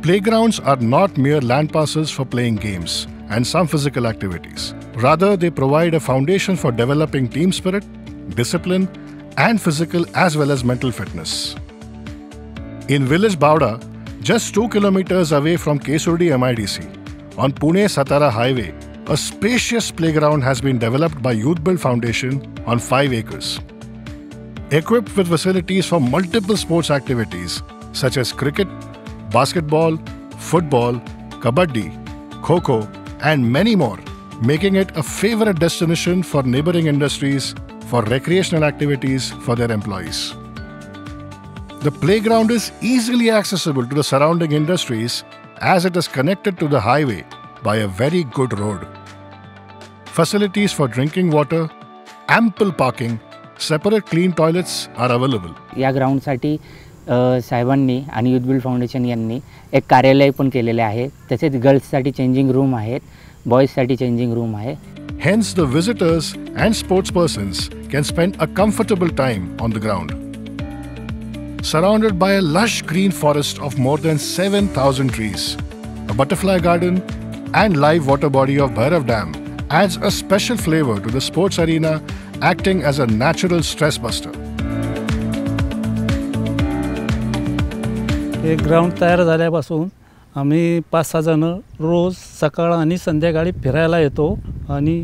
Playgrounds are not mere land passes for playing games and some physical activities. Rather, they provide a foundation for developing team spirit, discipline, and physical as well as mental fitness. In village Bauda, just 2 kilometers away from Kesurdi MIDC, on Pune-Satara highway, a spacious playground has been developed by Youth Build Foundation on 5 acres. Equipped with facilities for multiple sports activities such as cricket, basketball, football, kabaddi, kho-kho, and many more, making it a favorite destination for neighboring industries for recreational activities for their employees. The playground is easily accessible to the surrounding industries as it is connected to the highway by a very good road. Facilities for drinking water, ample parking, separate clean toilets are available. या ग्राउंडसाठी साहेबांनी आणि youth build foundation यांनी एक कार्यालय पण केलेले आहे. तसेच गर्ल्ससाठी चेंजिंग रूम आहेत, बॉयजसाठी चेंजिंग रूम आहे. Hence, the visitors and sportspersons can spend a comfortable time on the ground. Surrounded by a lush green forest of more than 7,000 trees, a butterfly garden and live water body of Bhairav Dam adds a special flavor to the sports arena, acting as a natural stress buster. हे ground तयार झाल्यापासून आम्ही 5-6 जण रोज सकाळ आणि संध्याकाळी फिरायला येतो आणि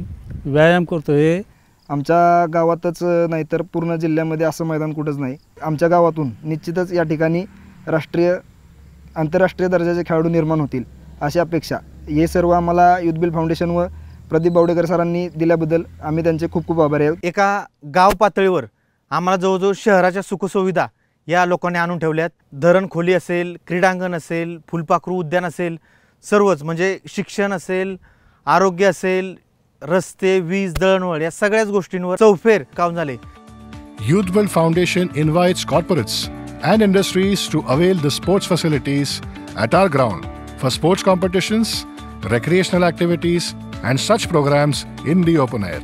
व्यायाम करतो. हे आमच्या गावातच नाही तर पूर्ण जिल्ह्यामध्ये असं मैदान कुठंच नाही. आमच्या गावातून निश्चितच या ठिकाणी राष्ट्रीय आंतरराष्ट्रीय दर्जाचे खेळाडू निर्माण होतील अशी अपेक्षा. हे सर्व आम्हाला यूथ बिल्ड फाउंडेशन व प्रदीप बावडेकर सरांनी दिल्याबद्दल आम्ही त्यांचे खूप खूप आभारी आहोत. एका गाव पातळीवर आम्हाला जवळजवळ शहराच्या सुखसुविधा या लोकांनी आणून ठेवल्यात. धरण खोली असेल, क्रीडांगण असेल, फुलपाखरू उद्यान असेल, सर्वच म्हणजे शिक्षण असेल, आरोग्य असेल, रस्ते, वीज, दळणवळण या सगळ्याच गोष्टींवर चौफेर काम झाले. Youth Build Foundation invites corporates and industries to avail the sports facilities at our ground for sports competitions, recreational activities, and such programs in the open air.